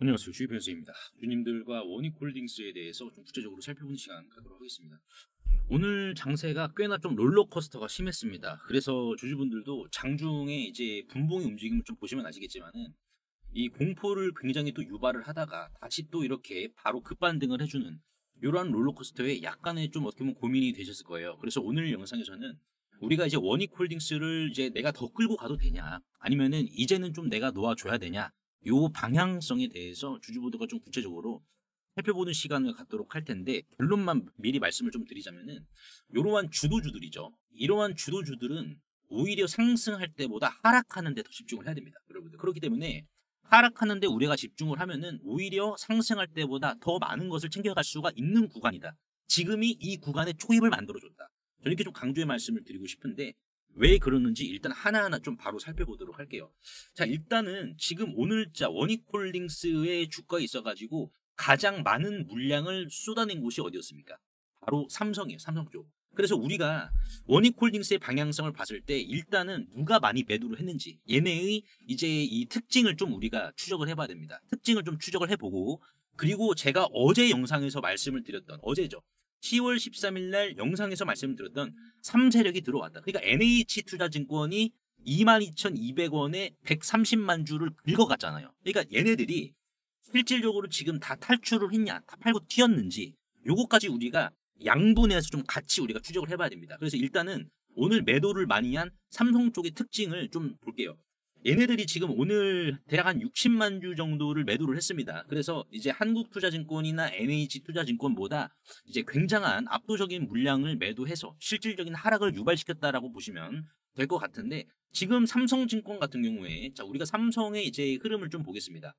안녕하세요. 주입현수입니다. 주님들과 원익홀딩스에 대해서 좀 구체적으로 살펴보는 시간 갖도록 하겠습니다. 오늘 장세가 꽤나 좀 롤러코스터가 심했습니다. 그래서 주주분들도 장중에 이제 분봉의 움직임을 좀 보시면 아시겠지만은 이 공포를 굉장히 또 유발을 하다가 다시 또 이렇게 바로 급반등을 해주는 이러한 롤러코스터에 약간의 좀 어떻게 보면 고민이 되셨을 거예요. 그래서 오늘 영상에서는 우리가 이제 원익홀딩스를 이제 내가 더 끌고 가도 되냐, 아니면은 이제는 좀 내가 놓아줘야 되냐, 요 방향성에 대해서 주주분들과 좀 구체적으로 살펴보는 시간을 갖도록 할 텐데, 결론만 미리 말씀을 좀 드리자면은 이러한 주도주들이죠. 이러한 주도주들은 오히려 상승할 때보다 하락하는 데 더 집중을 해야 됩니다, 여러분들. 그렇기 때문에 하락하는 데 우리가 집중을 하면은 오히려 상승할 때보다 더 많은 것을 챙겨갈 수가 있는 구간이다. 지금이 이 구간의 초입을 만들어줬다. 저는 이렇게 좀 강조의 말씀을 드리고 싶은데, 왜 그러는지 일단 하나하나 좀 바로 살펴보도록 할게요. 자, 일단은 지금 오늘자 원익홀딩스의 주가에 있어가지고 가장 많은 물량을 쏟아낸 곳이 어디였습니까? 바로 삼성이에요. 삼성 쪽. 그래서 우리가 원익홀딩스의 방향성을 봤을 때 일단은 누가 많이 매도를 했는지 얘네의 이제 이 특징을 좀 우리가 추적을 해봐야 됩니다. 특징을 좀 추적을 해보고, 그리고 제가 어제 영상에서 말씀을 드렸던, 어제죠, 10월 13일 날 영상에서 말씀드렸던 3세력이 들어왔다. 그러니까 NH투자증권이 22,200원에 130만 주를 긁어갔잖아요. 그러니까 얘네들이 실질적으로 지금 다 탈출을 했냐, 다 팔고 튀었는지, 요거까지 우리가 양분해서 좀 같이 우리가 추적을 해봐야 됩니다. 그래서 일단은 오늘 매도를 많이 한 삼성 쪽의 특징을 좀 볼게요. 얘네들이 지금 오늘 대략 한 60만 주 정도를 매도를 했습니다. 그래서 이제 한국투자증권이나 NH투자증권보다 이제 굉장한 압도적인 물량을 매도해서 실질적인 하락을 유발시켰다라고 보시면 될 것 같은데, 지금 삼성증권 같은 경우에 자, 우리가 삼성의 이제 흐름을 좀 보겠습니다.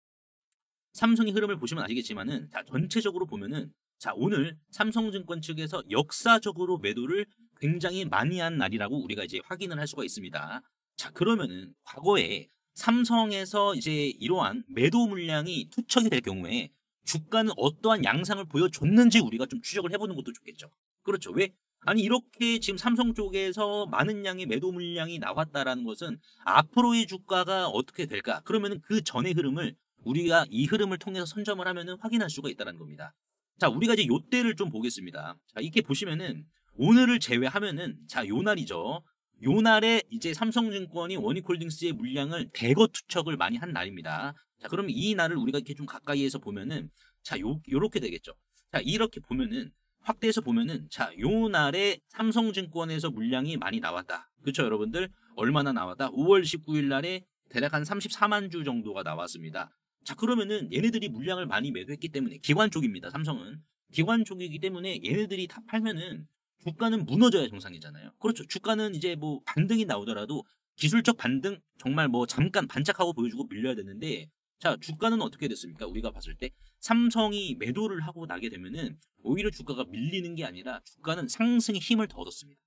삼성의 흐름을 보시면 아시겠지만은, 자, 전체적으로 보면은, 자, 오늘 삼성증권 측에서 역사적으로 매도를 굉장히 많이 한 날이라고 우리가 이제 확인을 할 수가 있습니다. 자, 그러면은 과거에 삼성에서 이제 이러한 매도 물량이 투척이 될 경우에 주가는 어떠한 양상을 보여줬는지 우리가 좀 추적을 해보는 것도 좋겠죠. 그렇죠. 왜? 아니, 이렇게 지금 삼성 쪽에서 많은 양의 매도 물량이 나왔다라는 것은 앞으로의 주가가 어떻게 될까? 그러면은 그 전의 흐름을 우리가 이 흐름을 통해서 선점을 하면은 확인할 수가 있다는 겁니다. 자, 우리가 이제 요때를 좀 보겠습니다. 자, 이렇게 보시면은 오늘을 제외하면은, 자, 요 날이죠. 요 날에 이제 삼성증권이 원익홀딩스의 물량을 대거 투척을 많이 한 날입니다. 자, 그럼 이 날을 우리가 이렇게 좀 가까이에서 보면은, 자, 요렇게 되겠죠. 자, 이렇게 보면은, 확대해서 보면은, 자, 요 날에 삼성증권에서 물량이 많이 나왔다. 그렇죠, 여러분들? 얼마나 나왔다? 5월 19일 날에 대략 한 34만 주 정도가 나왔습니다. 자, 그러면은 얘네들이 물량을 많이 매도했기 때문에, 기관 쪽입니다. 삼성은 기관 쪽이기 때문에 얘네들이 다 팔면은 주가는 무너져야 정상이잖아요. 그렇죠. 주가는 이제 뭐 반등이 나오더라도 기술적 반등, 정말 뭐 잠깐 반짝하고 보여주고 밀려야 되는데, 자, 주가는 어떻게 됐습니까? 우리가 봤을 때 삼성이 매도를 하고 나게 되면은 오히려 주가가 밀리는 게 아니라 주가는 상승의 힘을 더 얻었습니다.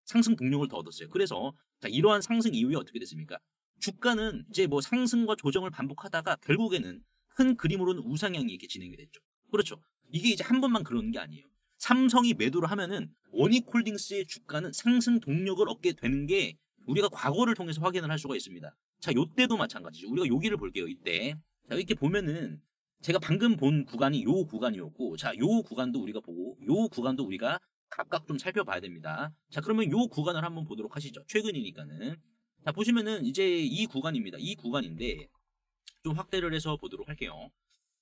상승 동력을 더 얻었어요. 그래서 자, 이러한 상승 이후에 어떻게 됐습니까? 주가는 이제 뭐 상승과 조정을 반복하다가 결국에는 큰 그림으로는 우상향이 이렇게 진행이 됐죠. 그렇죠. 이게 이제 한 번만 그러는 게 아니에요. 삼성이 매도를 하면은 원익홀딩스의 주가는 상승 동력을 얻게 되는 게 우리가 과거를 통해서 확인을 할 수가 있습니다. 자, 요때도 마찬가지죠. 우리가 여기를 볼게요. 이때. 자, 이렇게 보면은 제가 방금 본 구간이 요 구간이었고, 자, 요 구간도 우리가 보고, 요 구간도 우리가 각각 좀 살펴봐야 됩니다. 자, 그러면 요 구간을 한번 보도록 하시죠. 최근이니까는. 자, 보시면은 이제 이 구간입니다. 이 구간인데 좀 확대를 해서 보도록 할게요.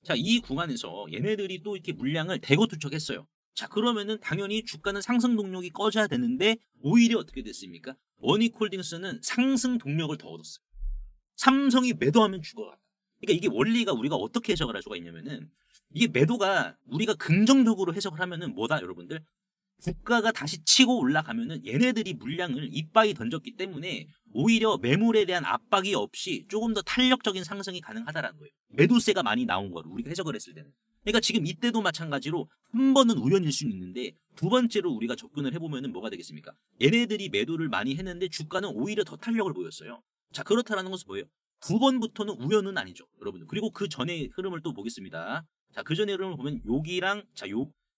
자, 이 구간에서 얘네들이 또 이렇게 물량을 대거 투척했어요. 자, 그러면은 당연히 주가는 상승 동력이 꺼져야 되는데 오히려 어떻게 됐습니까? 원익홀딩스는 상승 동력을 더 얻었어요. 삼성이 매도하면 주가가. 그러니까 이게 원리가 우리가 어떻게 해석을 할 수가 있냐면은, 이게 매도가 우리가 긍정적으로 해석을 하면은 뭐다, 여러분들? 주가가 다시 치고 올라가면은 얘네들이 물량을 이빠이 던졌기 때문에 오히려 매물에 대한 압박이 없이 조금 더 탄력적인 상승이 가능하다라는 거예요. 매도세가 많이 나온 거를 우리가 해석을 했을 때는. 그러니까 지금 이때도 마찬가지로 한 번은 우연일 수는 있는데, 두 번째로 우리가 접근을 해보면은 뭐가 되겠습니까? 얘네들이 매도를 많이 했는데 주가는 오히려 더 탄력을 보였어요. 자, 그렇다라는 것은 뭐예요? 두 번부터는 우연은 아니죠, 여러분들. 그리고 그 전의 흐름을 또 보겠습니다. 자, 그 전의 흐름을 보면 여기랑, 자,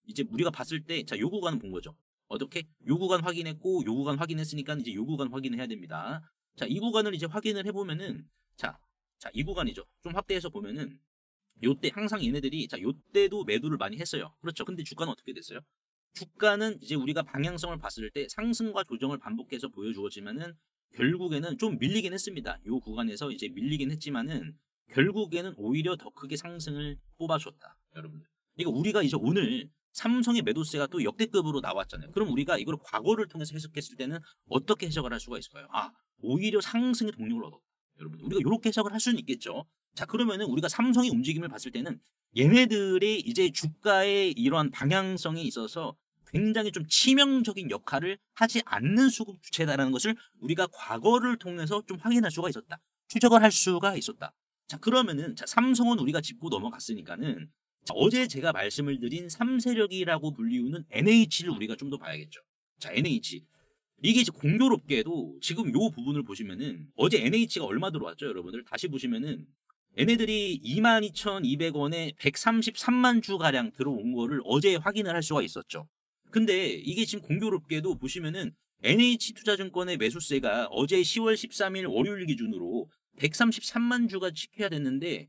이제 우리가 봤을 때, 자, 요 구간은 본 거죠. 어떻게? 요 구간 확인했고, 요 구간 확인했으니까 이제 요 구간 확인을 해야 됩니다. 자, 이 구간을 이제 확인을 해보면은, 자, 이 구간이죠. 좀 확대해서 보면은, 요때 항상 얘네들이 자 요때도 매도를 많이 했어요. 그렇죠. 근데 주가는 어떻게 됐어요? 주가는 이제 우리가 방향성을 봤을 때 상승과 조정을 반복해서 보여주었지만은 결국에는 좀 밀리긴 했습니다. 요 구간에서 이제 밀리긴 했지만은 결국에는 오히려 더 크게 상승을 뽑아줬다, 여러분들. 그러니까 우리가 이제 오늘 삼성의 매도세가 또 역대급으로 나왔잖아요. 그럼 우리가 이걸 과거를 통해서 해석했을 때는 어떻게 해석을 할 수가 있을까요? 아, 오히려 상승의 동력을 얻었다. 여러분, 우리가 이렇게 해석을 할 수는 있겠죠. 자, 그러면은 우리가 삼성의 움직임을 봤을 때는 얘네들의 이제 주가의 이러한 방향성에 있어서 굉장히 좀 치명적인 역할을 하지 않는 수급 주체다라는 것을 우리가 과거를 통해서 좀 확인할 수가 있었다. 추적을 할 수가 있었다. 자, 그러면은 자, 삼성은 우리가 짚고 넘어갔으니까는 자, 어제 제가 말씀을 드린 3세력이라고 불리우는 NH를 우리가 좀 더 봐야겠죠. 자, NH. 이게 이제 공교롭게도 지금 요 부분을 보시면은 어제 NH가 얼마 들어왔죠, 여러분들? 다시 보시면은 얘네들이 22,200원에 133만 주 가량 들어온 거를 어제 확인을 할 수가 있었죠. 근데 이게 지금 공교롭게도 보시면은 NH투자증권의 매수세가 어제 10월 13일 월요일 기준으로 133만 주가 지켜야 됐는데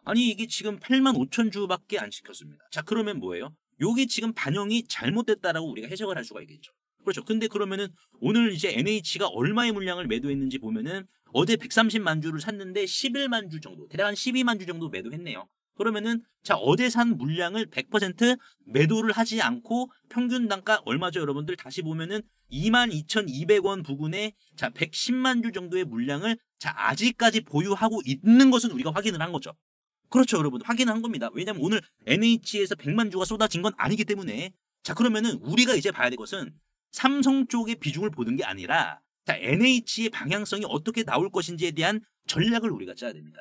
아니 이게 지금 8만 5천 주밖에 안 지켰습니다. 자, 그러면 뭐예요? 요게 지금 반영이 잘못됐다라고 우리가 해석을 할 수가 있겠죠. 그렇죠. 근데 그러면은 오늘 이제 NH가 얼마의 물량을 매도했는지 보면은 어제 130만 주를 샀는데 11만 주 정도, 대략 한 12만 주 정도 매도했네요. 그러면은 자, 어제 산 물량을 100% 매도를 하지 않고 평균 단가 얼마죠, 여러분들? 다시 보면은 22,200원 부근에 자, 110만 주 정도의 물량을 자, 아직까지 보유하고 있는 것은 우리가 확인을 한 거죠. 그렇죠, 여러분. 확인을 한 겁니다. 왜냐면 오늘 NH에서 100만 주가 쏟아진 건 아니기 때문에. 자, 그러면은 우리가 이제 봐야 될 것은 삼성 쪽의 비중을 보는 게 아니라 자, NH의 방향성이 어떻게 나올 것인지에 대한 전략을 우리가 짜야 됩니다.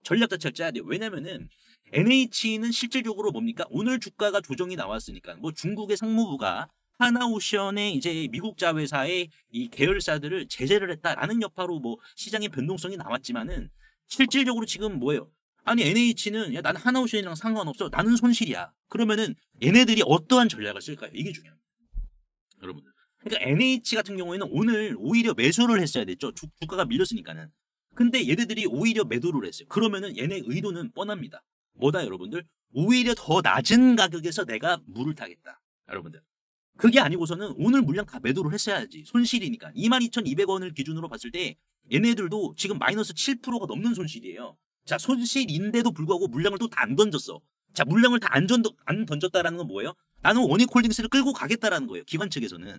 전략 자체를 짜야 돼요. 왜냐면은 NH는 실질적으로 뭡니까? 오늘 주가가 조정이 나왔으니까 뭐 중국의 상무부가 하나오션의 이제 미국 자회사의 이 계열사들을 제재를 했다라는 여파로 뭐 시장의 변동성이 나왔지만은 실질적으로 지금 뭐예요? 아니 NH는 야, 나는 하나오션이랑 상관없어. 나는 손실이야. 그러면은 얘네들이 어떠한 전략을 쓸까요? 이게 중요합니다. 여러분들. 그러니까 NH 같은 경우에는 오늘 오히려 매수를 했어야 됐죠. 주가가 밀렸으니까는. 근데 얘네들이 오히려 매도를 했어요. 그러면은 얘네 의도는 뻔합니다. 뭐다 여러분들? 오히려 더 낮은 가격에서 내가 물을 타겠다. 여러분들. 그게 아니고서는 오늘 물량 다 매도를 했어야지. 손실이니까. 22,200원을 기준으로 봤을 때 얘네들도 지금 마이너스 7%가 넘는 손실이에요. 자, 손실인데도 불구하고 물량을 또 다 안 던졌어. 자, 물량을 다 안 던졌다라는 건 뭐예요? 나는 원익홀딩스를 끌고 가겠다라는 거예요. 기관 측에서는.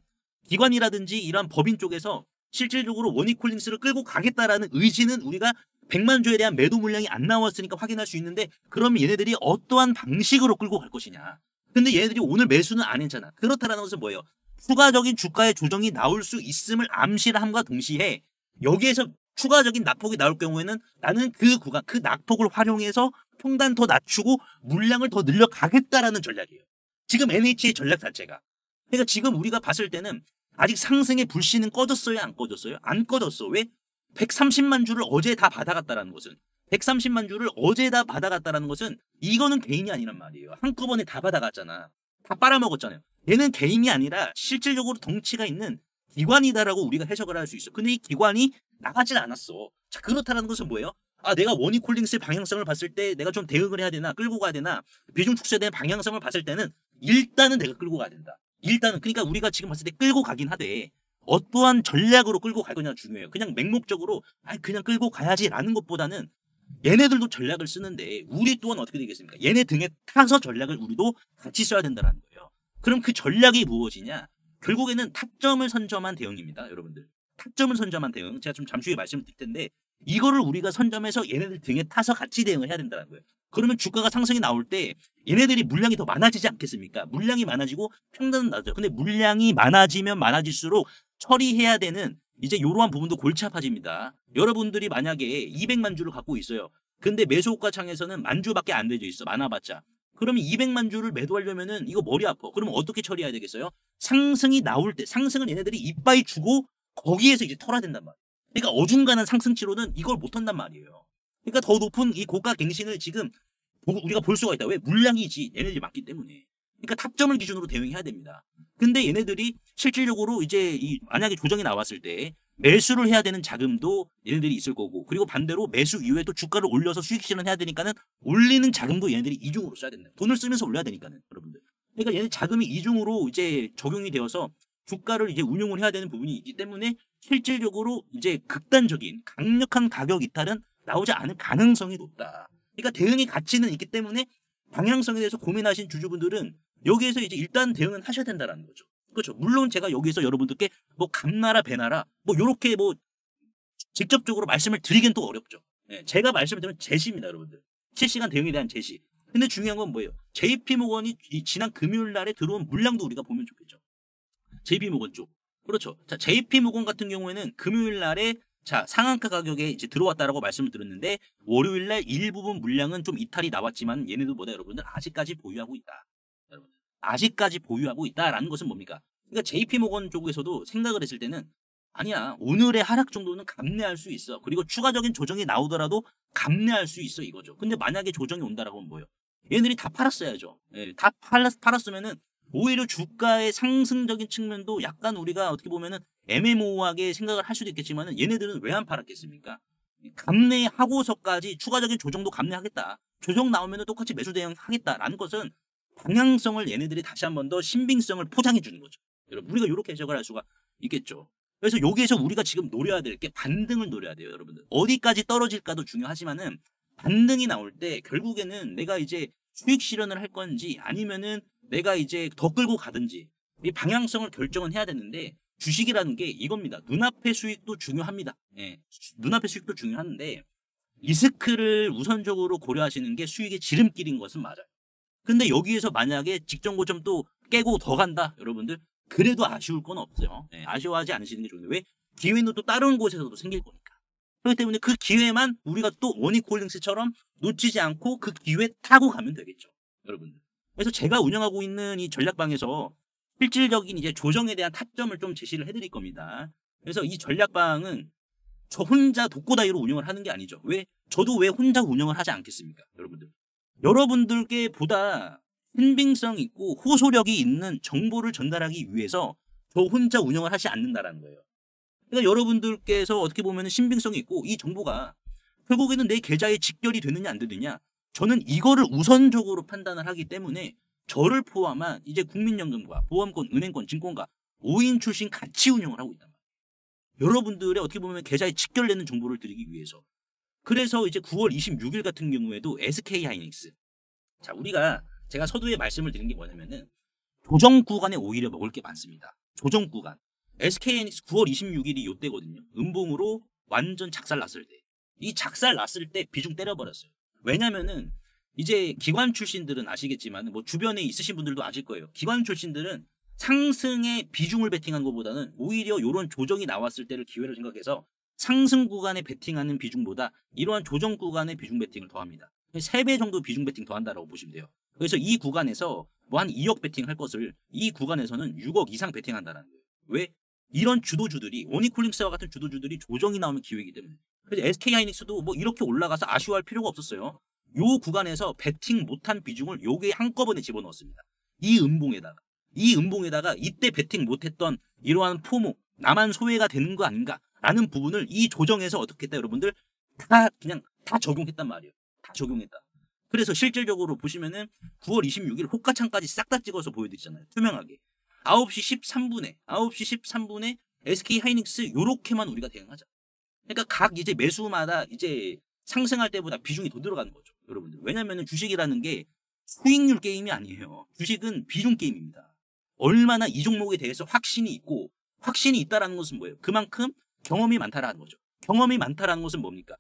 기관이라든지 이러한 법인 쪽에서 실질적으로 원익홀딩스를 끌고 가겠다라는 의지는 우리가 100만 주에 대한 매도 물량이 안 나왔으니까 확인할 수 있는데 그러면 얘네들이 어떠한 방식으로 끌고 갈 것이냐. 근데 얘네들이 오늘 매수는 안 했잖아. 그렇다라는 것은 뭐예요? 추가적인 주가의 조정이 나올 수 있음을 암시를 함과 동시에 여기에서 추가적인 낙폭이 나올 경우에는 나는 그 구간, 그 낙폭을 활용해서 평단 더 낮추고 물량을 더 늘려가겠다라는 전략이에요. 지금 NH의 전략 자체가. 그러니까 지금 우리가 봤을 때는 아직 상승의 불씨는 꺼졌어요? 안 꺼졌어요? 안 꺼졌어. 왜? 130만 주를 어제 다 받아갔다라는 것은 130만 주를 어제 다 받아갔다라는 것은 이거는 개인이 아니란 말이에요. 한꺼번에 다 받아갔잖아. 다 빨아먹었잖아요. 얘는 개인이 아니라 실질적으로 덩치가 있는 기관이다라고 우리가 해석을 할 수 있어. 근데 이 기관이 나가질 않았어. 자, 그렇다는 것은 뭐예요? 아, 내가 원익홀딩스의 방향성을 봤을 때 내가 좀 대응을 해야 되나, 끌고 가야 되나, 비중 축소에 대한 방향성을 봤을 때는 일단은 내가 끌고 가야 된다. 일단은 그러니까 우리가 지금 봤을 때 끌고 가긴 하되 어떠한 전략으로 끌고 갈 거냐가 중요해요. 그냥 맹목적으로 그냥 끌고 가야지라는 것보다는 얘네들도 전략을 쓰는데 우리 또한 어떻게 되겠습니까? 얘네 등에 타서 전략을 우리도 같이 써야 된다는 거예요. 그럼 그 전략이 무엇이냐? 결국에는 타점을 선점한 대응입니다, 여러분들. 타점을 선점한 대응. 제가 좀 잠시 후에 말씀을 드릴 텐데 이거를 우리가 선점해서 얘네들 등에 타서 같이 대응을 해야 된다는 거예요. 그러면 주가가 상승이 나올 때 얘네들이 물량이 더 많아지지 않겠습니까? 물량이 많아지고 평단은 낮아요. 근데 물량이 많아지면 많아질수록 처리해야 되는 이제 이러한 부분도 골치 아파집니다. 여러분들이 만약에 200만 주를 갖고 있어요. 근데 매수호가 창에서는 만 주밖에 안 되어 있어. 많아봤자. 그러면 200만 주를 매도하려면은 이거 머리 아파. 그러면 어떻게 처리해야 되겠어요? 상승이 나올 때 상승은 얘네들이 이빠이 주고 거기에서 이제 털어야 된단 말이에요. 그러니까 어중간한 상승치로는 이걸 못한단 말이에요. 그러니까 더 높은 이 고가 갱신을 지금 우리가 볼 수가 있다. 왜? 물량이지. 얘네들이 많기 때문에. 그러니까 탑점을 기준으로 대응해야 됩니다. 근데 얘네들이 실질적으로 이제 만약에 조정이 나왔을 때 매수를 해야 되는 자금도 얘네들이 있을 거고, 그리고 반대로 매수 이후에 또 주가를 올려서 수익 실현해야 되니까는 올리는 자금도 얘네들이 이중으로 써야 된다. 돈을 쓰면서 올려야 되니까는 여러분들. 그러니까 얘네 자금이 이중으로 이제 적용이 되어서 주가를 이제 운용을 해야 되는 부분이 있기 때문에 실질적으로 이제 극단적인 강력한 가격 이탈은 나오지 않을 가능성이 높다. 그러니까 대응의 가치는 있기 때문에 방향성에 대해서 고민하신 주주분들은 여기에서 이제 일단 대응은 하셔야 된다는 거죠. 그렇죠. 물론 제가 여기서 여러분들께 뭐 감나라 배나라 뭐 요렇게 뭐 직접적으로 말씀을 드리긴 또 어렵죠. 예, 제가 말씀을 드리면 제시입니다, 여러분들. 실시간 대응에 대한 제시. 근데 중요한 건 뭐예요? JP모건이 지난 금요일 날에 들어온 물량도 우리가 보면 좋겠죠. JP모건 쪽. 그렇죠. 자, JP모건 같은 경우에는 금요일 날에 자, 상한가 가격에 이제 들어왔다라고 말씀을 드렸는데 월요일 날 일부분 물량은 좀 이탈이 나왔지만 얘네도 뭐다 여러분들 아직까지 보유하고 있다. 여러분. 아직까지 보유하고 있다라는 것은 뭡니까? 그러니까 JP모건 쪽에서도 생각을 했을 때는 아니야. 오늘의 하락 정도는 감내할 수 있어. 그리고 추가적인 조정이 나오더라도 감내할 수 있어 이거죠. 근데 만약에 조정이 온다라고 하면 뭐예요? 얘네들이 다 팔았어야죠. 예, 다 팔았으면은 오히려 주가의 상승적인 측면도 약간 우리가 어떻게 보면은 애매모호하게 생각을 할 수도 있겠지만은 얘네들은 왜 안 팔았겠습니까? 감내하고서까지 추가적인 조정도 감내하겠다. 조정 나오면은 똑같이 매수 대응하겠다라는 것은 방향성을 얘네들이 다시 한 번 더 신빙성을 포장해 주는 거죠. 여러분 우리가 이렇게 해석을 할 수가 있겠죠. 그래서 여기에서 우리가 지금 노려야 될 게 반등을 노려야 돼요, 여러분들. 어디까지 떨어질까도 중요하지만은 반등이 나올 때 결국에는 내가 이제 수익 실현을 할 건지 아니면은 내가 이제 더 끌고 가든지 이 방향성을 결정은 해야 되는데 주식이라는 게 이겁니다. 눈앞의 수익도 중요합니다. 예, 눈앞의 수익도 중요한데 리스크를 우선적으로 고려하시는 게 수익의 지름길인 것은 맞아요. 근데 여기에서 만약에 직전 고점 또 깨고 더 간다, 여러분들. 그래도 아쉬울 건 없어요. 예, 아쉬워하지 않으시는 게 좋은데 왜? 기회는 또 다른 곳에서도 생길 거니까. 그렇기 때문에 그 기회만 우리가 또 원익홀딩스처럼 놓치지 않고 그 기회 타고 가면 되겠죠, 여러분들. 그래서 제가 운영하고 있는 이 전략방에서 실질적인 이제 조정에 대한 타점을 좀 제시를 해드릴 겁니다. 그래서 이 전략방은 저 혼자 독고다이로 운영을 하는 게 아니죠. 왜? 저도 왜 혼자 운영을 하지 않겠습니까, 여러분들? 여러분들께 보다 신빙성 있고 호소력이 있는 정보를 전달하기 위해서 저 혼자 운영을 하지 않는다라는 거예요. 그러니까 여러분들께서 어떻게 보면 신빙성이 있고 이 정보가 결국에는 내 계좌에 직결이 되느냐 안 되느냐 저는 이거를 우선적으로 판단을 하기 때문에 저를 포함한 이제 국민연금과 보험권, 은행권, 증권가 5인 출신 같이 운영을 하고 있단 말이에요. 여러분들의 어떻게 보면 계좌에 직결되는 정보를 드리기 위해서. 그래서 이제 9월 26일 같은 경우에도 SK하이닉스. 자, 제가 서두에 말씀을 드린 게 뭐냐면은 조정 구간에 오히려 먹을 게 많습니다. 조정 구간. SK하이닉스 9월 26일이 요때거든요. 음봉으로 완전 작살 났을 때. 이 작살 났을 때 비중 때려버렸어요. 왜냐면은 이제 기관 출신들은 아시겠지만 뭐 주변에 있으신 분들도 아실 거예요. 기관 출신들은 상승에 비중을 베팅한 것보다는 오히려 이런 조정이 나왔을 때를 기회로 생각해서 상승 구간에 베팅하는 비중보다 이러한 조정 구간에 비중 베팅을 더합니다. 3배 정도 비중 베팅 더한다라고 보시면 돼요. 그래서 이 구간에서 뭐 한 2억 베팅 할 것을 이 구간에서는 6억 이상 베팅한다는 거예요. 왜? 이런 주도주들이 원익홀딩스와 같은 주도주들이 조정이 나오면 기회이기 때문에. 그래서 SK하이닉스도 뭐 이렇게 올라가서 아쉬워할 필요가 없었어요. 요 구간에서 베팅 못한 비중을 요게 한꺼번에 집어넣었습니다. 이 음봉에다가 이때 베팅 못했던 이러한 포모 나만 소외가 되는 거 아닌가 라는 부분을 이 조정에서 어떻게 했다 여러분들 그냥 다 적용했단 말이에요. 다 적용했다. 그래서 실질적으로 보시면은 9월 26일 호가창까지 싹 다 찍어서 보여드리잖아요. 투명하게. 9시 13분에 SK하이닉스 요렇게만 우리가 대응하자. 그러니까 각 이제 매수마다 이제 상승할 때보다 비중이 더 들어가는 거죠. 여러분들. 왜냐면은 주식이라는 게 수익률 게임이 아니에요. 주식은 비중 게임입니다. 얼마나 이 종목에 대해서 확신이 있고 확신이 있다라는 것은 뭐예요? 그만큼 경험이 많다라는 거죠. 경험이 많다라는 것은 뭡니까?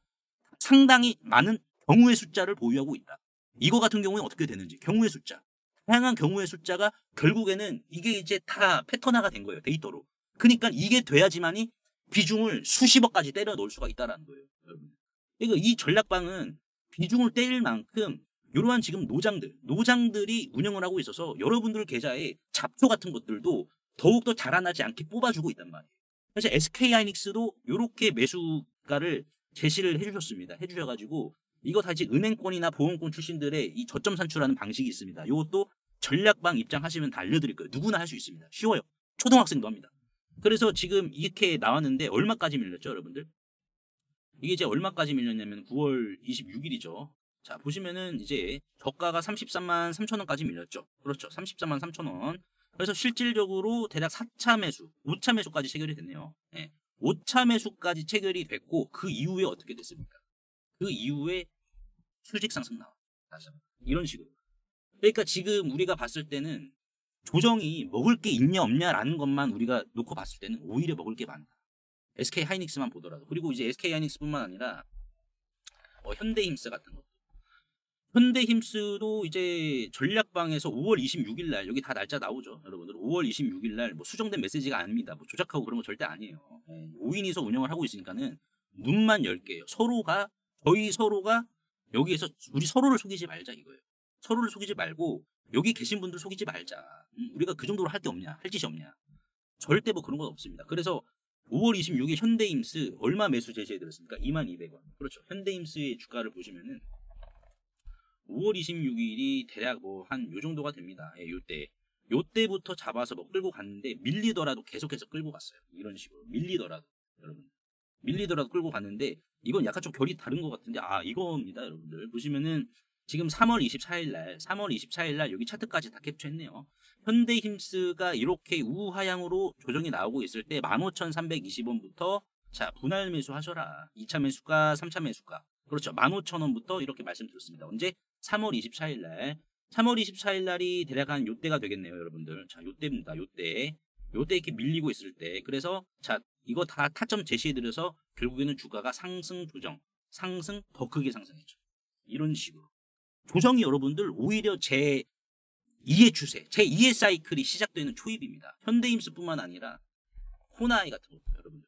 상당히 많은 경우의 숫자를 보유하고 있다. 이거 같은 경우는 어떻게 되는지 경우의 숫자. 다양한 경우의 숫자가 결국에는 이게 이제 다 패턴화가 된 거예요. 데이터로. 그러니까 이게 돼야지만이 비중을 수십억까지 때려 넣을 수가 있다라는 거예요. 여러분. 그러니까 이 전략방은 비중을 때릴 만큼 이러한 지금 노장들이 운영을 하고 있어서 여러분들 계좌에 잡초 같은 것들도 더욱더 자라나지 않게 뽑아주고 있단 말이에요. 그래서 SK하이닉스도 이렇게 매수가를 제시를 해주셨습니다. 해주셔가지고 이거 사실 은행권이나 보험권 출신들의 이 저점 산출하는 방식이 있습니다. 이것도 전략방 입장하시면 다 알려드릴 거예요. 누구나 할 수 있습니다. 쉬워요. 초등학생도 합니다. 그래서 지금 이렇게 나왔는데 얼마까지 밀렸죠, 여러분들? 이게 이제 얼마까지 밀렸냐면 9월 26일이죠. 자, 보시면은 이제 저가가 33만 3천 원까지 밀렸죠. 그렇죠. 34만 3천 원. 그래서 실질적으로 대략 4차 매수, 5차 매수까지 체결이 됐네요. 예. 5차 매수까지 체결이 됐고 그 이후에 어떻게 됐습니까? 그 이후에 수직 상승 나와. 다시 한번. 이런 식으로. 그러니까 지금 우리가 봤을 때는 조정이 먹을 게 있냐 없냐라는 것만 우리가 놓고 봤을 때는 오히려 먹을 게 많다. SK 하이닉스만 보더라도. 그리고 이제 SK 하이닉스뿐만 아니라 현대힘스 같은 것. 현대힘스도 이제 전략방에서 5월 26일 날 여기 다 날짜 나오죠, 여러분들. 5월 26일 날 뭐 수정된 메시지가 아닙니다. 뭐 조작하고 그런 거 절대 아니에요. 5인이서 운영을 하고 있으니까는 눈만 열게요. 저희 서로가 여기에서 우리 서로를 속이지 말자 이거예요. 서로를 속이지 말고 여기 계신 분들 속이지 말자. 우리가 그 정도로 할 게 없냐, 할 짓이 없냐. 절대 뭐 그런 건 없습니다. 그래서 5월 26일 현대힘스 얼마 매수 제시해드렸습니까? 22,200원. 그렇죠. 현대힘스의 주가를 보시면은 5월 26일이 대략 뭐 한 요 정도가 됩니다. 예, 요때부터 잡아서 뭐 끌고 갔는데 밀리더라도 계속해서 끌고 갔어요. 이런 식으로 밀리더라도 여러분 밀리더라도 끌고 갔는데 이건 약간 좀 결이 다른 것 같은데 이겁니다, 여러분들. 보시면은 지금 3월 24일 날 여기 차트까지 다 캡처했네요. 현대힘스가 이렇게 우하향으로 조정이 나오고 있을 때 15,320원부터 자 분할 매수 하셔라. 2차 매수가, 3차 매수가. 그렇죠. 15,000원부터 이렇게 말씀드렸습니다. 언제? 3월 24일 날. 3월 24일 날이 대략 한 요때가 되겠네요, 여러분들. 자, 요때입니다. 요때 이렇게 밀리고 있을 때. 그래서 자, 이거 다 타점 제시해드려서 결국에는 주가가 상승 조정, 상승 더 크게 상승했죠. 이런 식으로. 조정이 여러분들 오히려 제 2의 추세, 제 2의 사이클이 시작되는 초입입니다. 현대힘스뿐만 아니라 호나이 같은 것도 여러분들.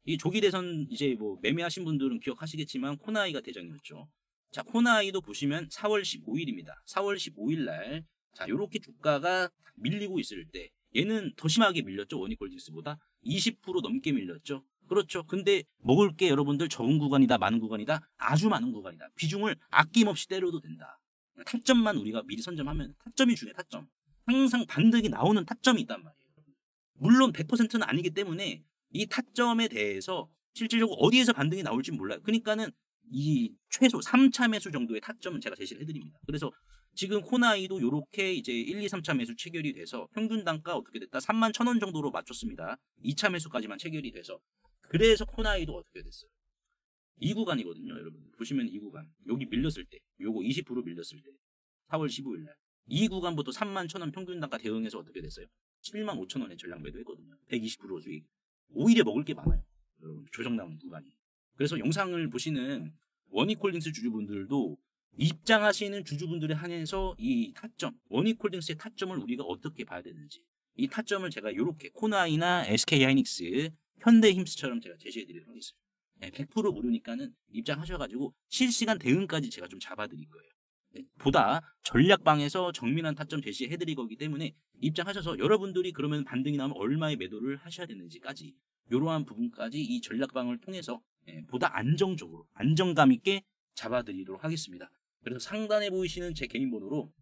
이 조기 대선 이제 뭐 매매하신 분들은 기억하시겠지만 코나이가 대장이었죠. 자, 코나이도 보시면 4월 15일입니다. 4월 15일 날 자, 요렇게 주가가 밀리고 있을 때 얘는 더 심하게 밀렸죠. 원익홀딩스보다 20% 넘게 밀렸죠. 그렇죠. 근데 먹을 게 여러분들 적은 구간이다, 많은 구간이다, 아주 많은 구간이다. 비중을 아낌없이 때려도 된다. 타점만 우리가 미리 선점하면 타점이 중요해. 타점. 항상 반등이 나오는 타점이 있단 말이에요. 물론 100%는 아니기 때문에 이 타점에 대해서 실질적으로 어디에서 반등이 나올지 몰라요. 그러니까는 이 최소 3차 매수 정도의 타점은 제가 제시를 해드립니다. 그래서 지금 코나이도 이렇게 이제 1, 2, 3차 매수 체결이 돼서 평균 단가 어떻게 됐다? 31,000원 정도로 맞췄습니다. 2차 매수까지만 체결이 돼서. 그래서 코나이도 어떻게 됐어요? 이 구간이거든요, 여러분. 보시면 이 구간. 여기 밀렸을 때, 요거 20% 밀렸을 때, 4월 15일 날. 이 구간부터 31,000원 평균 단가 대응해서 어떻게 됐어요? 75,000원에 전량 매도했거든요. 120% 수익. 오히려 먹을 게 많아요, 여러분. 조정 나온 구간이. 그래서 영상을 보시는 원익홀딩스 주주분들도 입장하시는 주주분들에 한해서 이 타점, 원익홀딩스의 타점을 우리가 어떻게 봐야 되는지, 이 타점을 제가 이렇게 코나이나 SK하이닉스, 현대힘스처럼 제가 제시해드리도록 하겠습니다. 100% 무료니까는 입장하셔가지고 실시간 대응까지 제가 좀 잡아드릴 거예요. 보다 전략방에서 정밀한 타점 제시해드릴 거기 때문에 입장하셔서 여러분들이 그러면 반등이 나오면 얼마의 매도를 하셔야 되는지까지 이러한 부분까지 이 전략방을 통해서 보다 안정적으로 안정감 있게 잡아드리도록 하겠습니다. 그래서 상단에 보이시는 제 개인 번호로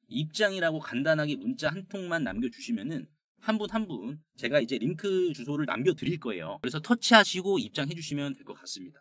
입장이라고 간단하게 문자 한 통만 남겨주시면은 한 분 한 분 제가 이제 링크 주소를 남겨드릴 거예요. 그래서 터치하시고 입장해 주시면 될 것 같습니다.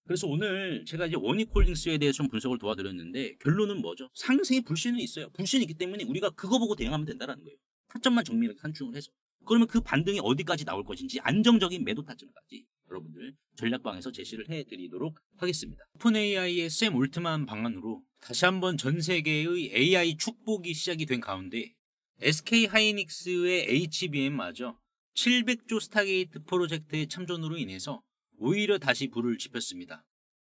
그래서 오늘 제가 이제 원익홀딩스에 대해서 좀 분석을 도와드렸는데 결론은 뭐죠? 상승의 불신은 있어요. 불신이 있기 때문에 우리가 그거 보고 대응하면 된다는 거예요. 타점만 정밀하게 산중을 해서. 그러면 그 반등이 어디까지 나올 것인지 안정적인 매도 타점까지 여러분들 전략방에서 제시를 해드리도록 하겠습니다. 오픈AI의 샘 올트만 방안으로 다시 한번 전 세계의 AI 축복이 시작이 된 가운데 SK하이닉스의 HBM마저 700조 스타게이트 프로젝트의 참전으로 인해서 오히려 다시 불을 지폈습니다.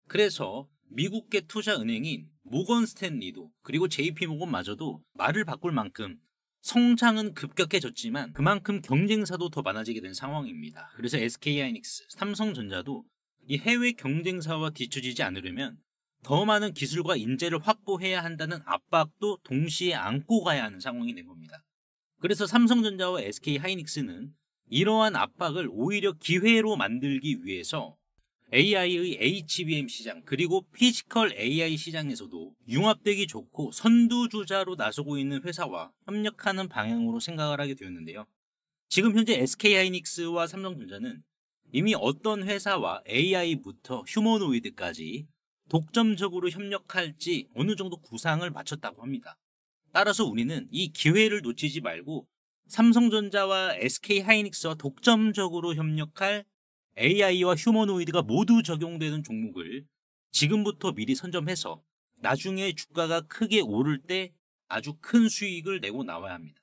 그래서 미국계 투자은행인 모건 스탠리도 그리고 JP모건마저도 말을 바꿀 만큼 성장은 급격해졌지만 그만큼 경쟁사도 더 많아지게 된 상황입니다. 그래서 SK하이닉스, 삼성전자도 이 해외 경쟁사와 뒤처지지 않으려면 더 많은 기술과 인재를 확보해야 한다는 압박도 동시에 안고 가야 하는 상황이 된 겁니다. 그래서 삼성전자와 SK하이닉스는 이러한 압박을 오히려 기회로 만들기 위해서 AI의 HBM 시장 그리고 피지컬 AI 시장에서도 융합되기 좋고 선두주자로 나서고 있는 회사와 협력하는 방향으로 생각을 하게 되었는데요. 지금 현재 SK하이닉스와 삼성전자는 이미 어떤 회사와 AI부터 휴머노이드까지 독점적으로 협력할지 어느 정도 구상을 마쳤다고 합니다. 따라서 우리는 이 기회를 놓치지 말고 삼성전자와 SK하이닉스와 독점적으로 협력할 AI와 휴머노이드가 모두 적용되는 종목을 지금부터 미리 선점해서 나중에 주가가 크게 오를 때 아주 큰 수익을 내고 나와야 합니다.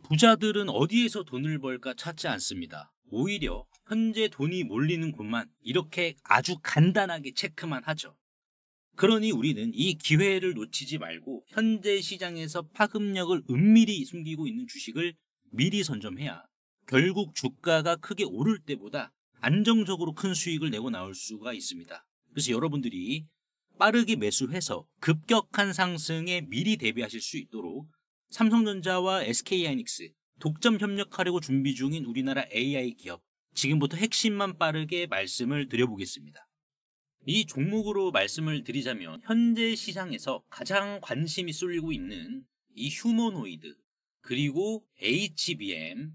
부자들은 어디에서 돈을 벌까 찾지 않습니다. 오히려 현재 돈이 몰리는 곳만 이렇게 아주 간단하게 체크만 하죠. 그러니 우리는 이 기회를 놓치지 말고 현재 시장에서 파급력을 은밀히 숨기고 있는 주식을 미리 선점해야 결국 주가가 크게 오를 때보다 안정적으로 큰 수익을 내고 나올 수가 있습니다. 그래서 여러분들이 빠르게 매수해서 급격한 상승에 미리 대비하실 수 있도록 삼성전자와 SK하이닉스 독점 협력하려고 준비 중인 우리나라 AI 기업, 지금부터 핵심만 빠르게 말씀을 드려보겠습니다. 이 종목으로 말씀을 드리자면 현재 시장에서 가장 관심이 쏠리고 있는 이 휴머노이드, 그리고 HBM,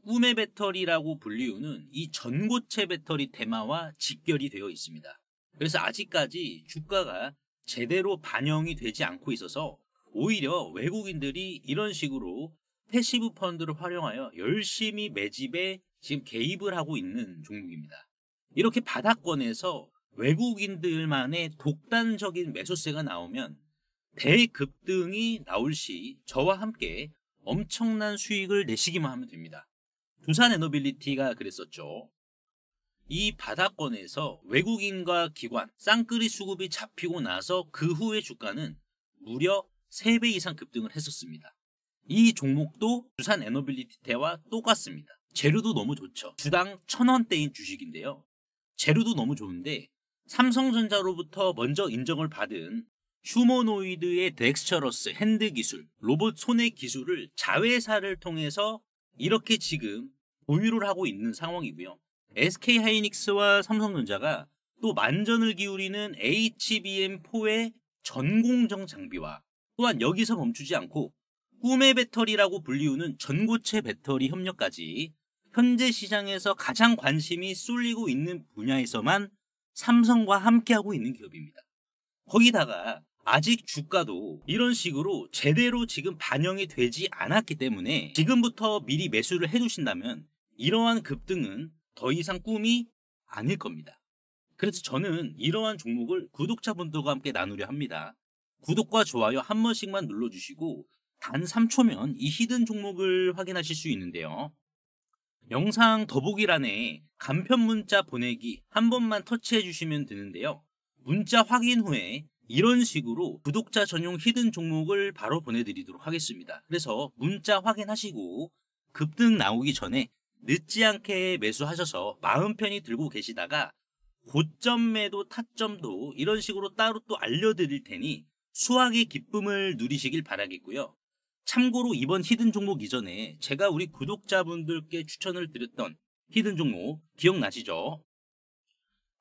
꿈의 배터리라고 불리우는 이 전고체 배터리 테마와 직결이 되어 있습니다. 그래서 아직까지 주가가 제대로 반영이 되지 않고 있어서 오히려 외국인들이 이런 식으로 패시브 펀드를 활용하여 열심히 매집에 지금 개입을 하고 있는 종목입니다. 이렇게 바닥권에서 외국인들만의 독단적인 매수세가 나오면 대급등이 나올 시 저와 함께 엄청난 수익을 내시기만 하면 됩니다. 두산에너빌리티가 그랬었죠. 이 바닥권에서 외국인과 기관, 쌍끌이 수급이 잡히고 나서 그 후에 주가는 무려 3배 이상 급등을 했었습니다. 이 종목도 두산에너빌리티와 똑같습니다. 재료도 너무 좋죠. 주당 1,000원대인 주식인데요. 재료도 너무 좋은데 삼성전자로부터 먼저 인정을 받은 휴머노이드의 덱스처러스 핸드 기술, 로봇 손의 기술을 자회사를 통해서 이렇게 지금 보유를 하고 있는 상황이고요. SK하이닉스와 삼성전자가 또 만전을 기울이는 HBM4의 전공정 장비와 또한 여기서 멈추지 않고 꿈의 배터리라고 불리우는 전고체 배터리 협력까지 현재 시장에서 가장 관심이 쏠리고 있는 분야에서만 삼성과 함께하고 있는 기업입니다. 거기다가 아직 주가도 이런 식으로 제대로 지금 반영이 되지 않았기 때문에 지금부터 미리 매수를 해두신다면 이러한 급등은 더 이상 꿈이 아닐 겁니다. 그래서 저는 이러한 종목을 구독자분들과 함께 나누려 합니다. 구독과 좋아요 한 번씩만 눌러주시고 단 3초면 이 히든 종목을 확인하실 수 있는데요. 영상 더보기란에 간편 문자 보내기 한 번만 터치해 주시면 되는데요. 문자 확인 후에 이런 식으로 구독자 전용 히든 종목을 바로 보내드리도록 하겠습니다. 그래서 문자 확인하시고 급등 나오기 전에 늦지 않게 매수하셔서 마음 편히 들고 계시다가 고점 매도 타점도 이런 식으로 따로 또 알려드릴 테니 수확의 기쁨을 누리시길 바라겠고요. 참고로 이번 히든 종목 이전에 제가 우리 구독자분들께 추천을 드렸던 히든 종목 기억나시죠?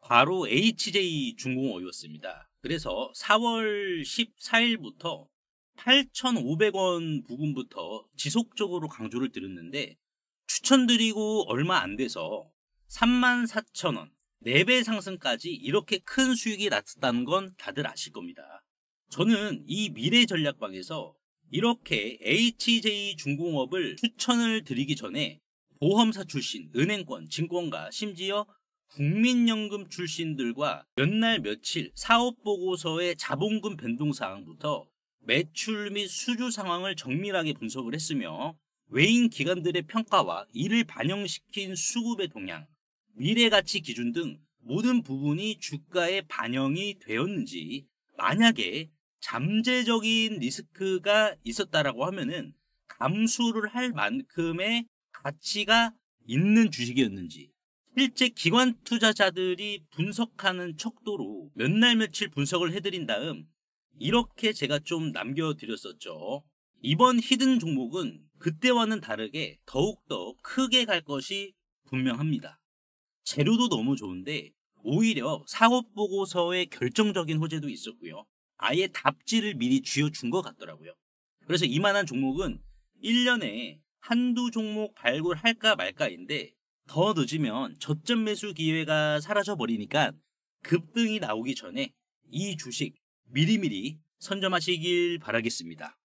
바로 HJ중공업이었습니다. 그래서 4월 14일부터 8,500원 부근부터 지속적으로 강조를 드렸는데 추천드리고 얼마 안 돼서 34,000원 4배 상승까지 이렇게 큰 수익이 났다는 건 다들 아실 겁니다. 저는 이 미래 전략방에서 이렇게 HJ중공업을 추천을 드리기 전에 보험사 출신, 은행권, 증권가, 심지어 국민연금 출신들과 몇 날 며칠 사업보고서의 자본금 변동사항부터 매출 및 수주 상황을 정밀하게 분석을 했으며 외인 기관들의 평가와 이를 반영시킨 수급의 동향, 미래가치 기준 등 모든 부분이 주가에 반영이 되었는지, 만약에 잠재적인 리스크가 있었다라고 하면은 감수를 할 만큼의 가치가 있는 주식이었는지, 실제 기관 투자자들이 분석하는 척도로 몇 날 며칠 분석을 해드린 다음 이렇게 제가 좀 남겨드렸었죠. 이번 히든 종목은 그때와는 다르게 더욱더 크게 갈 것이 분명합니다. 재료도 너무 좋은데 오히려 사업보고서의 결정적인 호재도 있었고요. 아예 답지를 미리 쥐어준 것 같더라고요. 그래서 이만한 종목은 1년에 한두 종목 발굴할까 말까인데 더 늦으면 저점 매수 기회가 사라져 버리니까 급등이 나오기 전에 이 주식 미리미리 선점하시길 바라겠습니다.